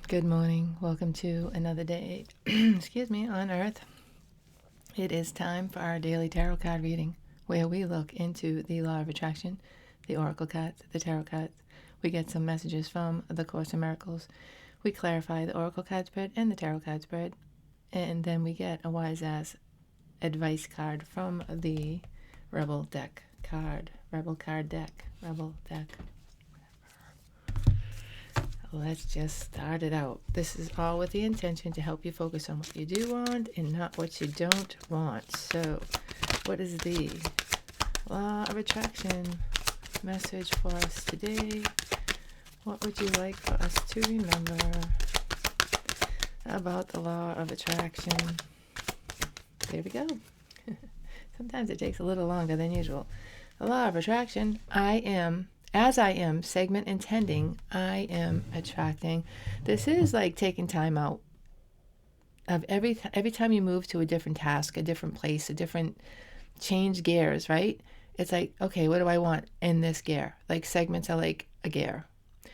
Good morning. Welcome to another day, excuse me, on Earth. It is time for our daily tarot card reading, where we look into the law of attraction, the oracle cards, the tarot cards. We get some messages from the Course in Miracles. We clarify the oracle card spread and the tarot card spread, and then we get a wise ass advice card from the Rebel deck. Let's just start it out. This is all with the intention to help you focus on what you do want and not what you don't want. So, what is the law of attraction message for us today? What would you like for us to remember about the law of attraction? There we go. Sometimes it takes a little longer than usual. The law of attraction, as I am segment intending, I am attracting. This is like taking time out of every time you move to a different task, a different place, a different change gears, right? It's like, okay, what do I want in this gear? Like segments are like a gear.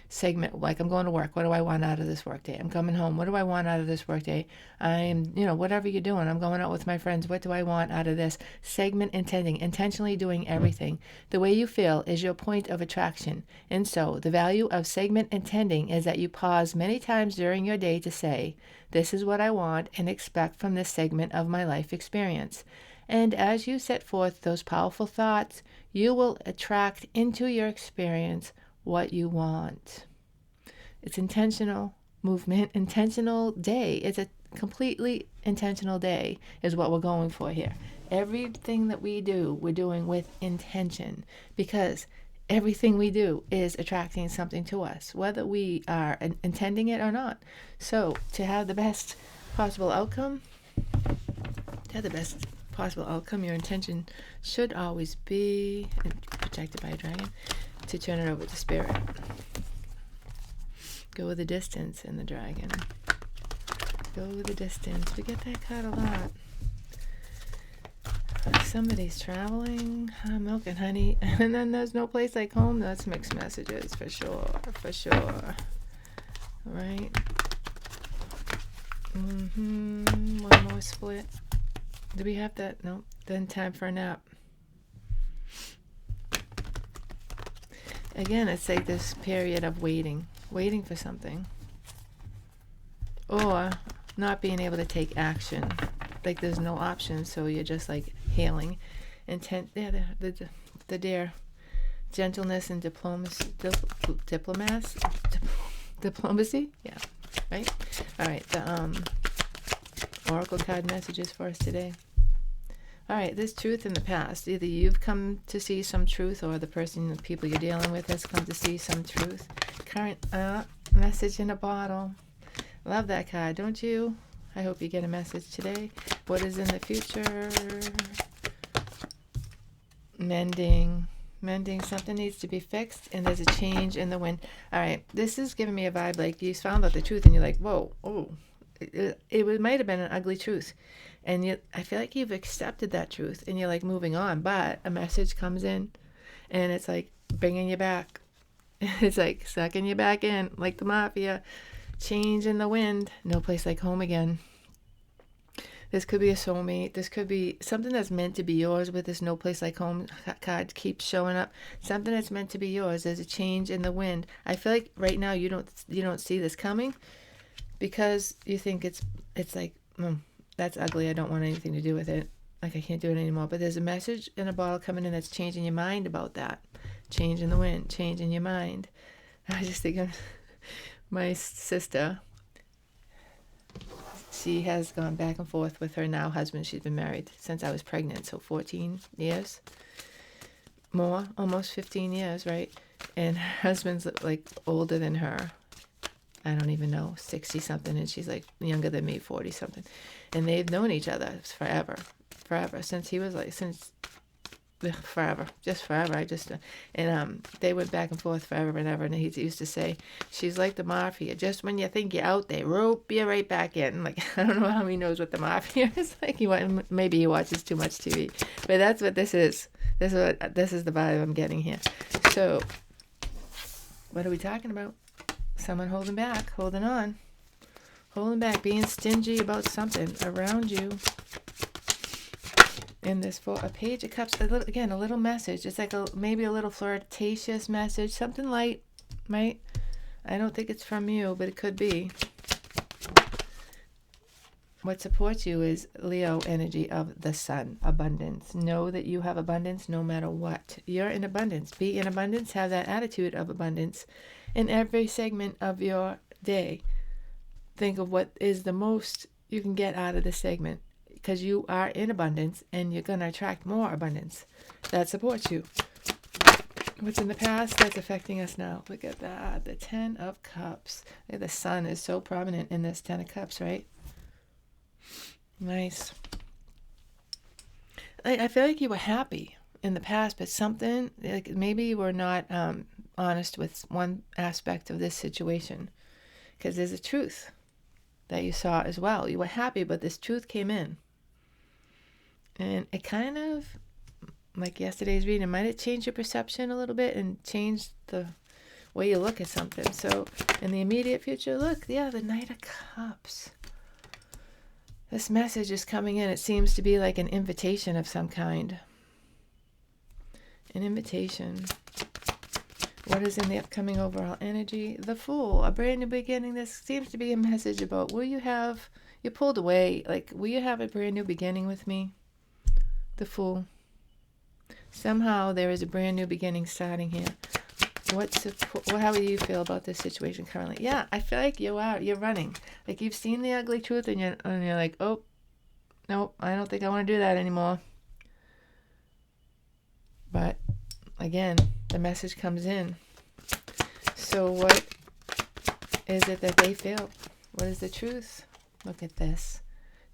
Segment, like I'm going to work. What do I want out of this work day? I'm coming home. What do I want out of this work day? I'm, whatever you're doing, I'm going out with my friends. What do I want out of this? Segment intending, intentionally doing everything. The way you feel is your point of attraction. And so the value of segment intending is that you pause many times during your day to say, this is what I want and expect from this segment of my life experience. And as you set forth those powerful thoughts, you will attract into your experience what you want. It's intentional movement, intentional day. It's a completely intentional day is what we're going for here. Everything that we do, we're doing with intention, because everything we do is attracting something to us, whether we are intending it or not. So to have the best possible outcome, your intention should always be protected by a dragon. To turn it over to spirit. Go the distance in the dragon. Go the distance. We get that card a lot. Somebody's traveling, milk and honey, and then there's no place like home. That's mixed messages for sure. Right? One more split. Do we have that? No. Then time for a nap. Again, it's like this period of waiting for something. Or not being able to take action. Like there's no option, so you're just like hailing. Intent, the dare. Gentleness and diplomacy? Yeah, right? All right, the oracle card messages for us today. All right, there's truth in the past. Either you've come to see some truth or the people you're dealing with has come to see some truth. Current message in a bottle. Love that card, don't you? I hope you get a message today. What is in the future? Mending. Something needs to be fixed, and there's a change in the wind. All right, this is giving me a vibe like you found out the truth, and you're like, whoa, oh. It might have been an ugly truth, and I feel like you've accepted that truth and you're like moving on, but a message comes in and it's like bringing you back. It's like sucking you back in like the mafia. Change in the wind. No place like home again. This could be a soulmate. This could be something that's meant to be yours. With this no place like home card keeps showing up. Something that's meant to be yours. There's a change in the wind. I feel like right now you don't see this coming, because you think it's like, that's ugly. I don't want anything to do with it. Like I can't do it anymore. But there's a message in a bottle coming in that's changing your mind about that. Change in the wind, change in your mind. I just think of my sister. She has gone back and forth with her now husband. She's been married since I was pregnant, so 14 years. More, almost 15 years, right? And her husband's like older than her. I don't even know, 60 something, and she's like younger than me, 40 something. And they've known each other forever, since he was like, forever. And they went back and forth forever and ever. And he used to say, she's like the mafia. Just when you think you're out, they rope you right back in. Like, I don't know how he knows what the mafia is like. Maybe he watches too much TV, but that's what this is. This is the vibe I'm getting here. So, what are we talking about? Someone holding back, holding on. holding back, being stingy about something around you. In this a Page of Cups, a little message. It's like maybe a little flirtatious message, something light, right? I don't think it's from you, but it could be. What supports you is Leo energy of the sun, abundance. Know that you have abundance no matter what. You're in abundance. Be in abundance. Have that attitude of abundance in every segment of your day. Think of what is the most you can get out of the segment, because you are in abundance and you're going to attract more abundance that supports you. What's in the past that's affecting us now? Look at that. The 10 of Cups. The sun is so prominent in this 10 of Cups, right? Nice. I feel like you were happy in the past, but something, like maybe you were not honest with one aspect of this situation, because there's a truth that you saw as well. You were happy, but this truth came in. And it kind of, like yesterday's reading, might have changed your perception a little bit and changed the way you look at something. So in the immediate future, look, the Knight of Cups. This message is coming in. It seems to be like an invitation of some kind. An invitation. What is in the upcoming overall energy? The Fool, a brand new beginning. This seems to be a message about, you pulled away, like, will you have a brand new beginning with me? The Fool. Somehow there is a brand new beginning starting here. How do you feel about this situation currently? Yeah, I feel like you're running. Like you've seen the ugly truth and you're like, oh, nope, I don't think I want to do that anymore. But again, the message comes in. So what is it that they feel? What is the truth? Look at this.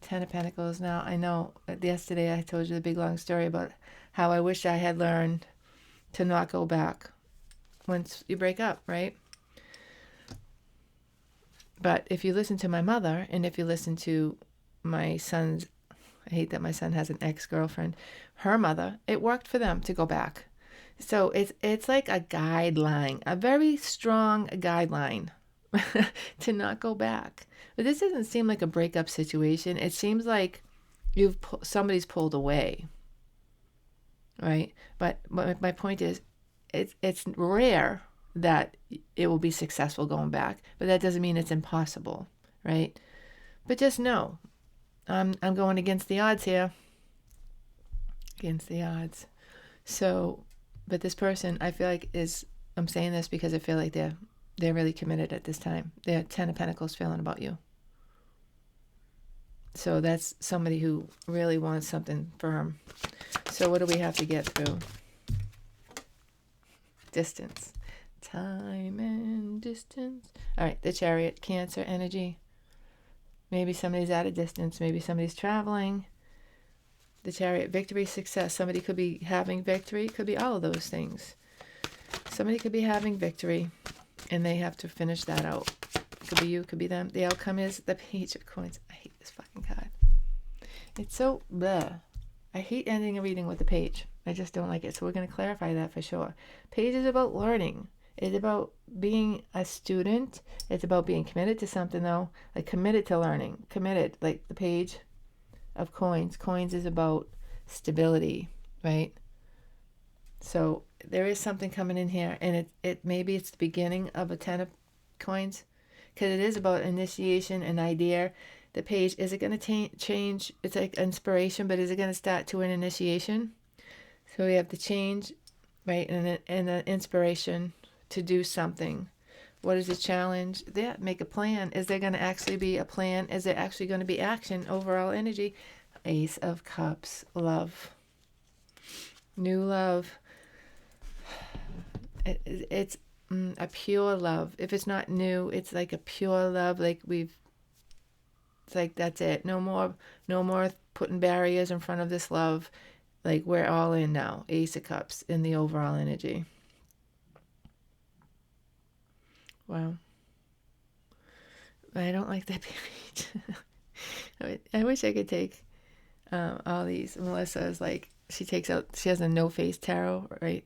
10 of Pentacles. Now, I know yesterday I told you the big long story about how I wish I had learned to not go back once you break up, right? But if you listen to my mother, and if you listen to my son's, I hate that my son has an ex-girlfriend, her mother, it worked for them to go back. So it's like a guideline, a very strong guideline to not go back. But this doesn't seem like a breakup situation. It seems like somebody's pulled away, right? But my point is, it's rare that it will be successful going back, but that doesn't mean it's impossible, right? But just know, I'm going against the odds here. Against the odds. So, but this person, I feel like I'm saying this because I feel like they're really committed at this time. They're 10 of Pentacles feeling about you. So that's somebody who really wants something firm. So what do we have to get through? Distance. Time and distance. All right, the Chariot, Cancer energy. Maybe somebody's at a distance. Maybe somebody's traveling. The Chariot, victory, success. Somebody could be having victory. Could be all of those things. Somebody could be having victory, and they have to finish that out. Could be you, could be them. The outcome is the Page of Coins. I hate this fucking card. It's so bleh. I hate ending a reading with the page. I just don't like it. So we're going to clarify that for sure. Page is about learning. It's about being a student. It's about being committed to something, though. Like committed to learning. Committed. Like the Page of Coins. Coins is about stability, right? So there is something coming in here. And it maybe it's the beginning of a 10 of Coins. Because it is about initiation, an idea. The Page, is it going to change? It's like inspiration, but is it going to start to an initiation? So we have the change, right, and the inspiration to do something. What is the challenge? Yeah, make a plan. Is there going to actually be a plan? Is there actually going to be action? Overall energy. Ace of Cups, love. New love. It's a pure love. If it's not new, it's like a pure love. It's like that's it. No more putting barriers in front of this love. Like we're all in now. Ace of Cups in the overall energy. Wow. I don't like that page. I wish I could take all these. Melissa is like, she has a no-face tarot, right?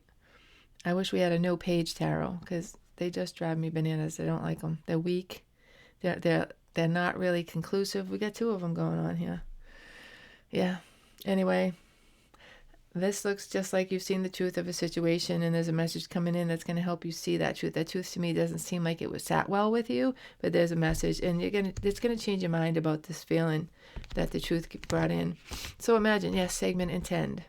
I wish we had a no-page tarot because they just drive me bananas. I don't like them. They're weak. They're they're not really conclusive. We got two of them going on here. Yeah. Anyway, this looks just like you've seen the truth of a situation, and there's a message coming in that's going to help you see that truth. That truth to me doesn't seem like it was sat well with you, but there's a message, and it's going to change your mind about this feeling that the truth brought in. So imagine, yes, segment intend.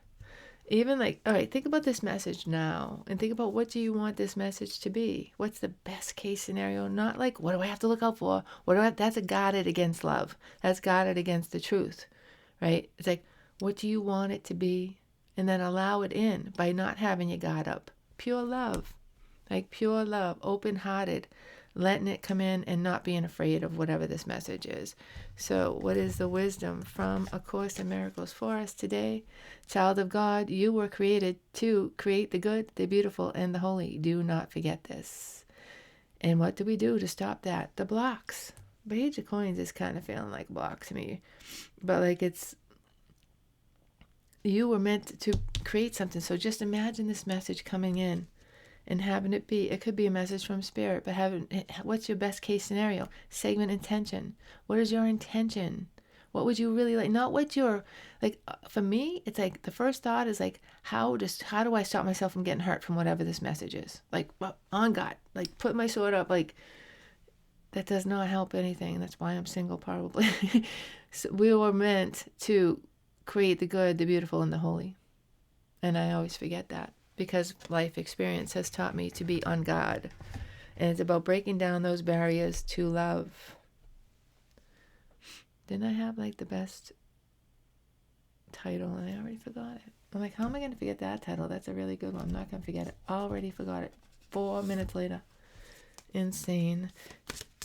Even like, all right, think about this message now, and think about, what do you want this message to be? What's the best case scenario? Not like, what do I have to look out for? That's a guarded against love. That's guarded against the truth, right? It's like, what do you want it to be? And then allow it in by not having your guard up. Pure love, like pure love, open-hearted, letting it come in and not being afraid of whatever this message is. So what is the wisdom from A Course in Miracles for us today? Child of God, you were created to create the good, the beautiful, and the holy. Do not forget this. And what do we do to stop that? The blocks. Page of Coins is kind of feeling like a block to me. But like you were meant to create something. So just imagine this message coming in and having it be, it could be a message from Spirit, but what's your best case scenario? Segment intention. What is your intention? What would you really like? Not what you're, like, for me, it's like, the first thought is like, how do I stop myself from getting hurt from whatever this message is? Like, well, on God, like, put my sword up, like, that does not help anything. That's why I'm single, probably. So we were meant to create the good, the beautiful, and the holy. And I always forget that, because life experience has taught me to be on God. And it's about breaking down those barriers to love. Didn't I have like the best title and I already forgot it? I'm like, how am I going to forget that title? That's a really good one. I'm not going to forget it. Already forgot it. 4 minutes later. Insane.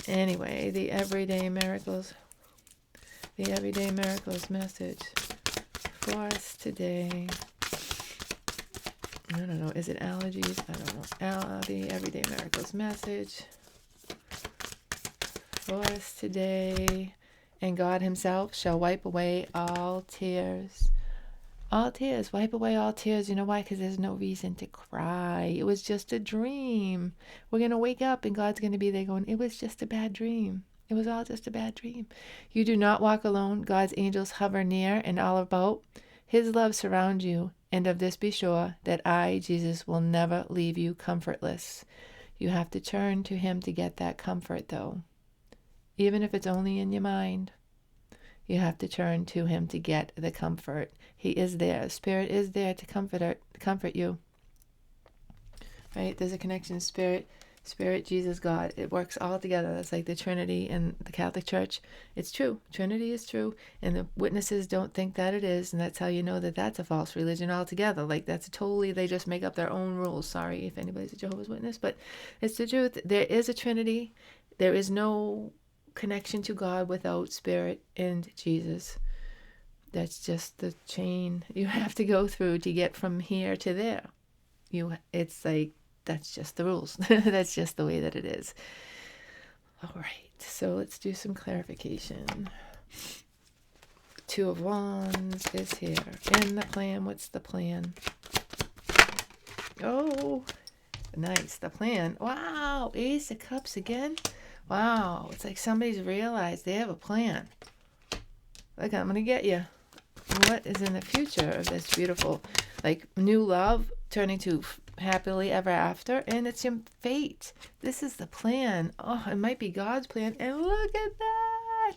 Anyway, the Everyday Miracles. The Everyday Miracles message for us today. I don't know. Is it allergies? I don't know. The Everyday Miracles message for us today. And God himself shall wipe away all tears. All tears. Wipe away all tears. You know why? Because there's no reason to cry. It was just a dream. We're going to wake up and God's going to be there going, it was just a bad dream. It was all just a bad dream. You do not walk alone. God's angels hover near and all about. His love surrounds you. And of this be sure, that I, Jesus, will never leave you comfortless. You have to turn to him to get that comfort, though. Even if it's only in your mind, you have to turn to him to get the comfort. He is there. Spirit is there to comfort you. Right? There's a connection. Spirit, Jesus, God. It works all together. That's like the Trinity in the Catholic Church. It's true. Trinity is true. And the witnesses don't think that it is. And that's how you know that that's a false religion altogether. Like, that's totally, they just make up their own rules. Sorry if anybody's a Jehovah's Witness, but it's the truth. There is a Trinity. There is no connection to God without Spirit and Jesus. That's just the chain you have to go through to get from here to there. It's like, that's just the rules. That's just the way that it is. All right, so let's do some clarification. 2 of Wands is here. And the plan, what's the plan? Oh, nice, the plan. Wow, Ace of Cups again. Wow, it's like somebody's realized they have a plan. Like, I'm going to get you. What is in the future of this beautiful, like, new love turning to happily ever after? And it's your fate. This is the plan. Oh, it might be God's plan. And look at that.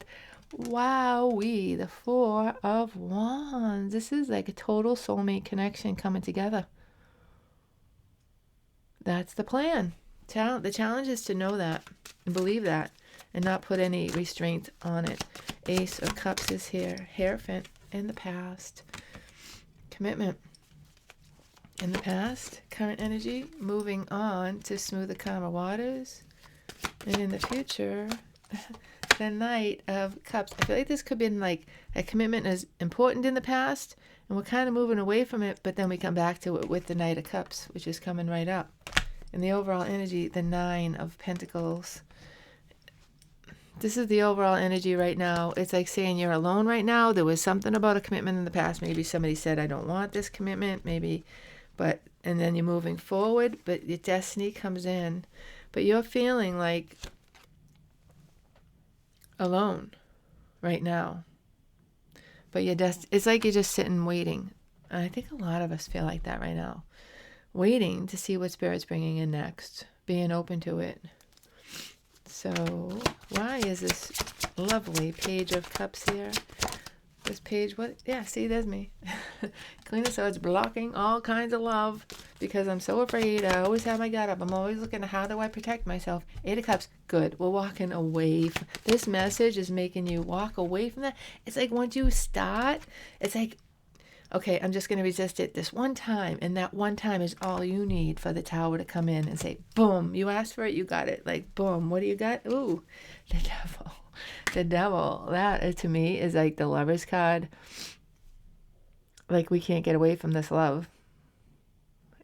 Wowee, the 4 of Wands. This is like a total soulmate connection coming together. That's the plan. The challenge is to know that and believe that and not put any restraint on it. Ace of Cups is here. Hierophant in the past. Commitment in the past. Current energy. Moving on to smoother, calmer waters. And in the future, the Knight of Cups. I feel like this could be like a commitment is important in the past and we're kind of moving away from it, but then we come back to it with the Knight of Cups, which is coming right up. And the overall energy, the 9 of Pentacles. This is the overall energy right now. It's like saying you're alone right now. There was something about a commitment in the past. Maybe somebody said, I don't want this commitment. Maybe, and then you're moving forward, but your destiny comes in. But you're feeling like alone right now. But it's like you're just sitting waiting. And I think a lot of us feel like that right now. Waiting to see what Spirit's bringing in next. Being open to it. So, why is this lovely Page of Cups here? This page, what? Yeah, see, there's me. Queen of Swords blocking all kinds of love because I'm so afraid. I always have my guard up. I'm always looking at how do I protect myself. 8 of Cups, good. We're walking away. This message is making you walk away from that. It's like once you start, it's like, okay, I'm just going to resist it this one time. And that one time is all you need for the Tower to come in and say, boom, you asked for it, you got it. Like, boom, what do you got? Ooh, the Devil. The Devil, that to me is like the Lover's card. Like we can't get away from this love.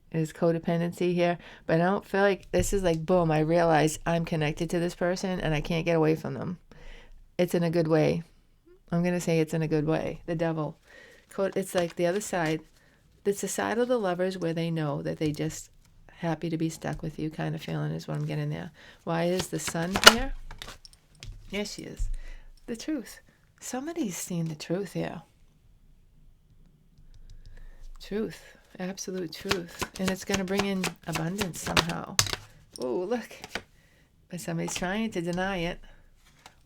There's codependency here, but I don't feel like this is like, boom, I realize I'm connected to this person and I can't get away from them. It's in a good way. I'm going to say it's in a good way. The Devil. It's like the other side. It's the side of the Lovers where they know that they just happy to be stuck with you kind of feeling is what I'm getting there. Why is the Sun here? Yes, she is. The truth. Somebody's seen the truth here. Truth. Absolute truth. And it's going to bring in abundance somehow. Oh, look. But somebody's trying to deny it.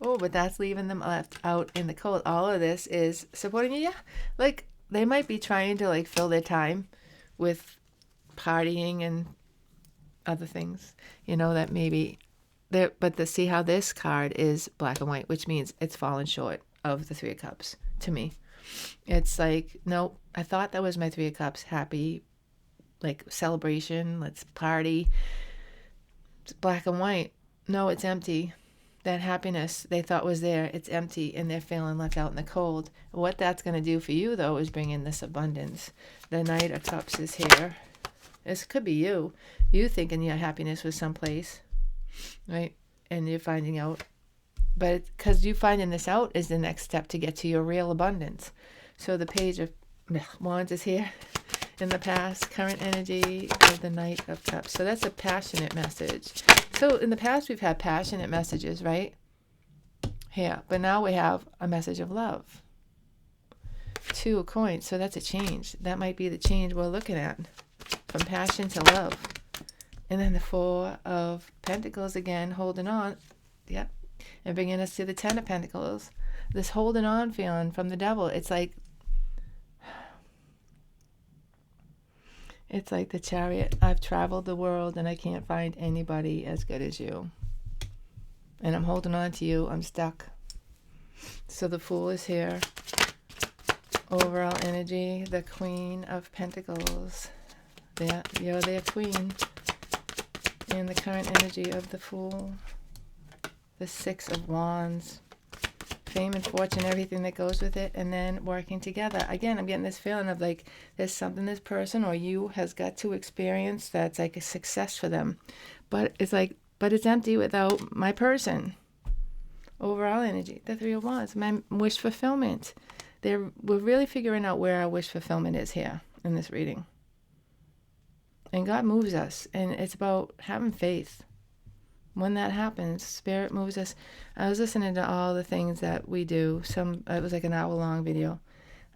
Oh, but that's leaving them left out in the cold. All of this is supporting you. Yeah. Like, they might be trying to, like, fill their time with partying and other things. You know, that maybe... But see how this card is black and white, which means it's fallen short of the 3 of Cups to me. It's like, nope, I thought that was my 3 of Cups. Happy, like celebration, let's party. It's black and white. No, it's empty. That happiness they thought was there, it's empty, and they're feeling left out in the cold. What that's going to do for you, though, is bring in this abundance. The Knight of Cups is here. This could be you. You thinking your happiness was someplace. Right? And you're finding out. But because you finding this out is the next step to get to your real abundance. So the Page of Wands is here in the past. Current energy of the Knight of Cups. So that's a passionate message. So in the past we've had passionate messages, right? Here. But now we have a message of love. 2 of Coins. So that's a change. That might be the change we're looking at. From passion to love. And then the 4 of Pentacles again, holding on. Yep. And bringing us to the 10 of Pentacles. This holding on feeling from the Devil. It's like the Chariot. I've traveled the world and I can't find anybody as good as you. And I'm holding on to you. I'm stuck. So the Fool is here. Overall energy. The Queen of Pentacles. You're their queen. And the current energy of the Fool. The 6 of Wands. Fame and fortune, everything that goes with it. And then working together. Again, I'm getting this feeling of like there's something this person or you has got to experience that's like a success for them. But it's empty without my person. Overall energy. The 3 of Wands. My wish fulfillment. We're really figuring out where our wish fulfillment is here in this reading. And God moves us, and it's about having faith. When that happens, Spirit moves us. I was listening to all the things that we do. It was like an hour-long video.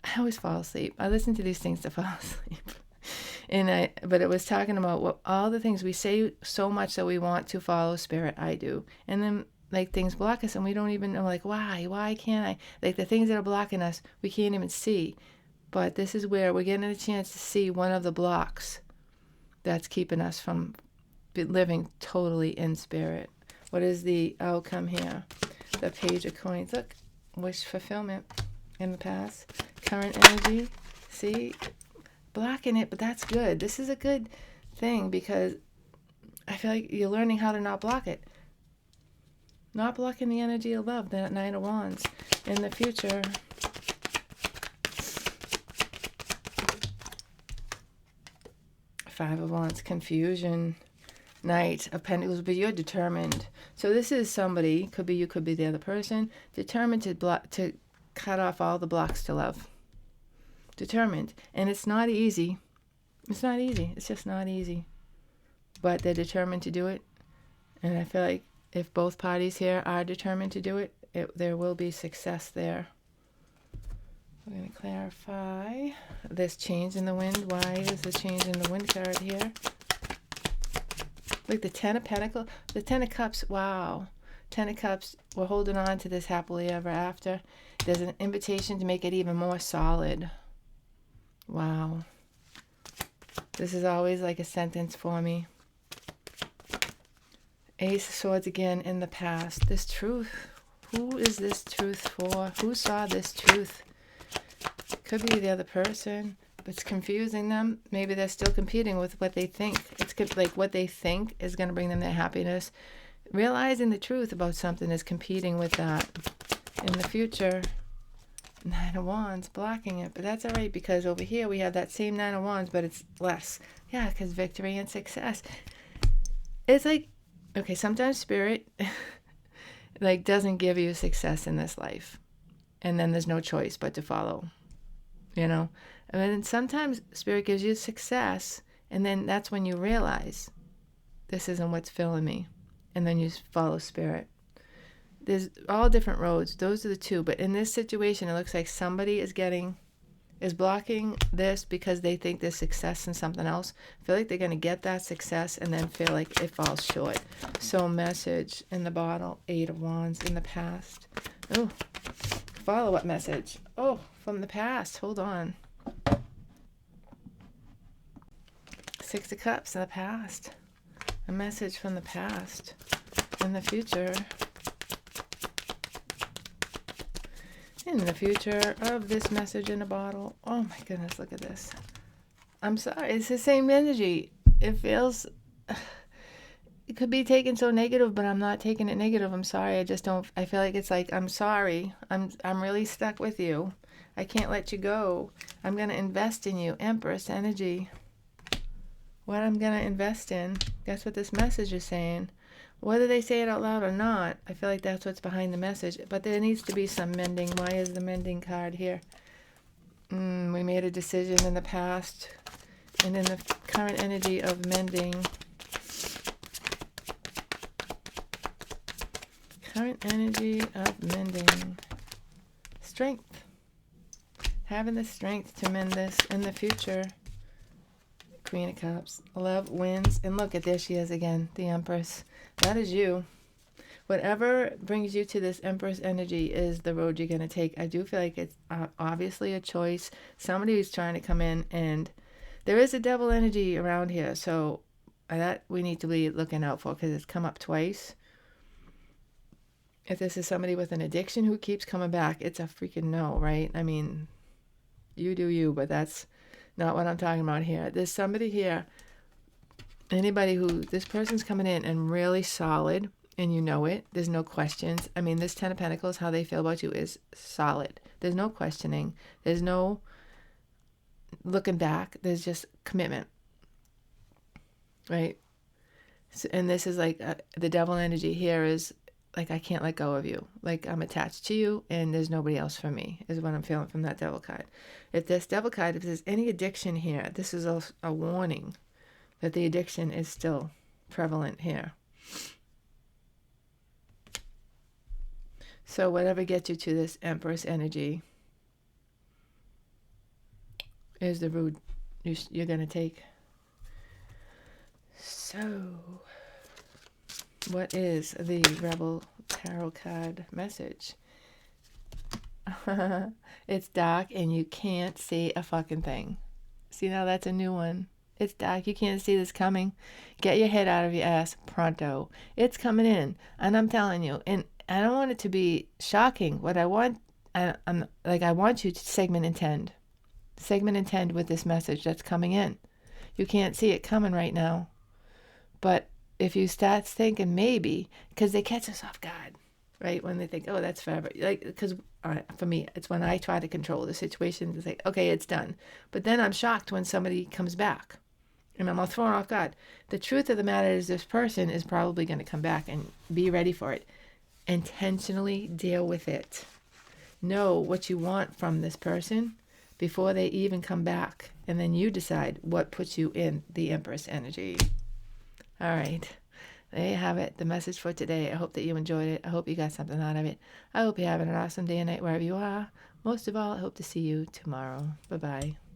I always fall asleep. I listen to these things to fall asleep. But it was talking about all the things we say so much that we want to follow Spirit. I do. And then like things block us, and we don't even know like why can't I? Like the things that are blocking us, we can't even see. But this is where we're getting a chance to see one of the blocks that's keeping us from living totally in Spirit. What is the outcome here? The Page of Coins. Look, wish fulfillment in the past. Current energy. See? Blocking it, but that's good. This is a good thing because I feel like you're learning how to not block it. Not blocking the energy of love, that 9 of Wands. In the future... 5 of Wands, confusion, Knight of Pentacles, but you're determined. So this is somebody, could be you, could be the other person, determined to cut off all the blocks to love. Determined. And it's not easy. It's not easy. It's just not easy. But they're determined to do it. And I feel like if both parties here are determined to do it, there will be success there. We're going to clarify this change in the wind. Why is the change in the wind card here? Like the Ten of Pentacles, the Ten of Cups, wow. Ten of Cups, we're holding on to this happily ever after. There's an invitation to make it even more solid. Wow. This is always like a sentence for me. Ace of Swords again in the past. This truth. Who is this truth for? Who saw this truth? Could be the other person. It's confusing them. Maybe they're still competing with what they think. It's like what they think is going to bring them their happiness. Realizing the truth about something is competing with that. In the future, Nine of Wands blocking it. But that's all right, because over here we have that same Nine of Wands, but it's less. Yeah, because victory and success. It's like, okay, sometimes Spirit like doesn't give you success in this life. And then there's no choice but to follow. You know? And then sometimes Spirit gives you success, and then that's when you realize this isn't what's filling me. And then you follow Spirit. There's all different roads. Those are the two. But in this situation, it looks like somebody is blocking this because they think there's success in something else. Feel like they're going to get that success and then feel like it falls short. So message in the bottle, Eight of Wands in the past. Oh, follow-up message. Oh, from the past. Hold on. Six of Cups in the past. A message from the past. In the future. In the future of this message in a bottle. Oh my goodness, look at this. I'm sorry. It's the same energy. It feels... It could be taken so negative, but I'm not taking it negative. I'm sorry. I just don't... I feel like it's like, I'm sorry. I'm really stuck with you. I can't let you go. I'm going to invest in you. Empress energy. What I'm going to invest in. That's what this message is saying. Whether they say it out loud or not, I feel like that's what's behind the message. But there needs to be some mending. Why is the mending card here? We made a decision in the past. And in the current energy of mending. Current energy of mending. Strength. Having the strength to mend this in the future. Queen of Cups. Love wins. And look at, there she is again. The Empress. That is you. Whatever brings you to this Empress energy is the road you're going to take. I do feel like it's obviously a choice. Somebody who's trying to come in, and there is a devil energy around here. So that we need to be looking out for, because it's come up twice. If this is somebody with an addiction who keeps coming back, it's a freaking no, right? I mean, you do you, but that's not what I'm talking about here. There's somebody here. Anybody who, this person's coming in and really solid, and you know it. There's no questions. I mean, this Ten of Pentacles, how they feel about you is solid. There's no questioning. There's no looking back. There's just commitment. Right? So, and this is like the devil energy here is like, I can't let go of you. Like, I'm attached to you and there's nobody else for me, is what I'm feeling from that devil card. If this devil card, if there's any addiction here, this is a warning that the addiction is still prevalent here. So whatever gets you to this Empress energy is the route you're going to take. So what is the Rebel Tarot card message? It's dark and you can't see a fucking thing. See, now that's a new one. It's dark. You can't see this coming. Get your head out of your ass pronto. It's coming in. And I'm telling you, and I don't want it to be shocking. What I want, I want you to segment intend. Segment intend with this message that's coming in. You can't see it coming right now. But if you start thinking maybe, because they catch us off guard, right? When they think, oh, that's forever. Like, because for me, it's when I try to control the situation to say, okay, it's done. But then I'm shocked when somebody comes back. And I'm all thrown off guard. The truth of the matter is this person is probably going to come back, and be ready for it. Intentionally deal with it. Know what you want from this person before they even come back. And then you decide what puts you in the Empress energy. All right. there you have it, the message for today. I hope that you enjoyed it. I hope you got something out of it. I hope you're having an awesome day and night wherever you are. Most of all, I hope to see you tomorrow. Bye-bye.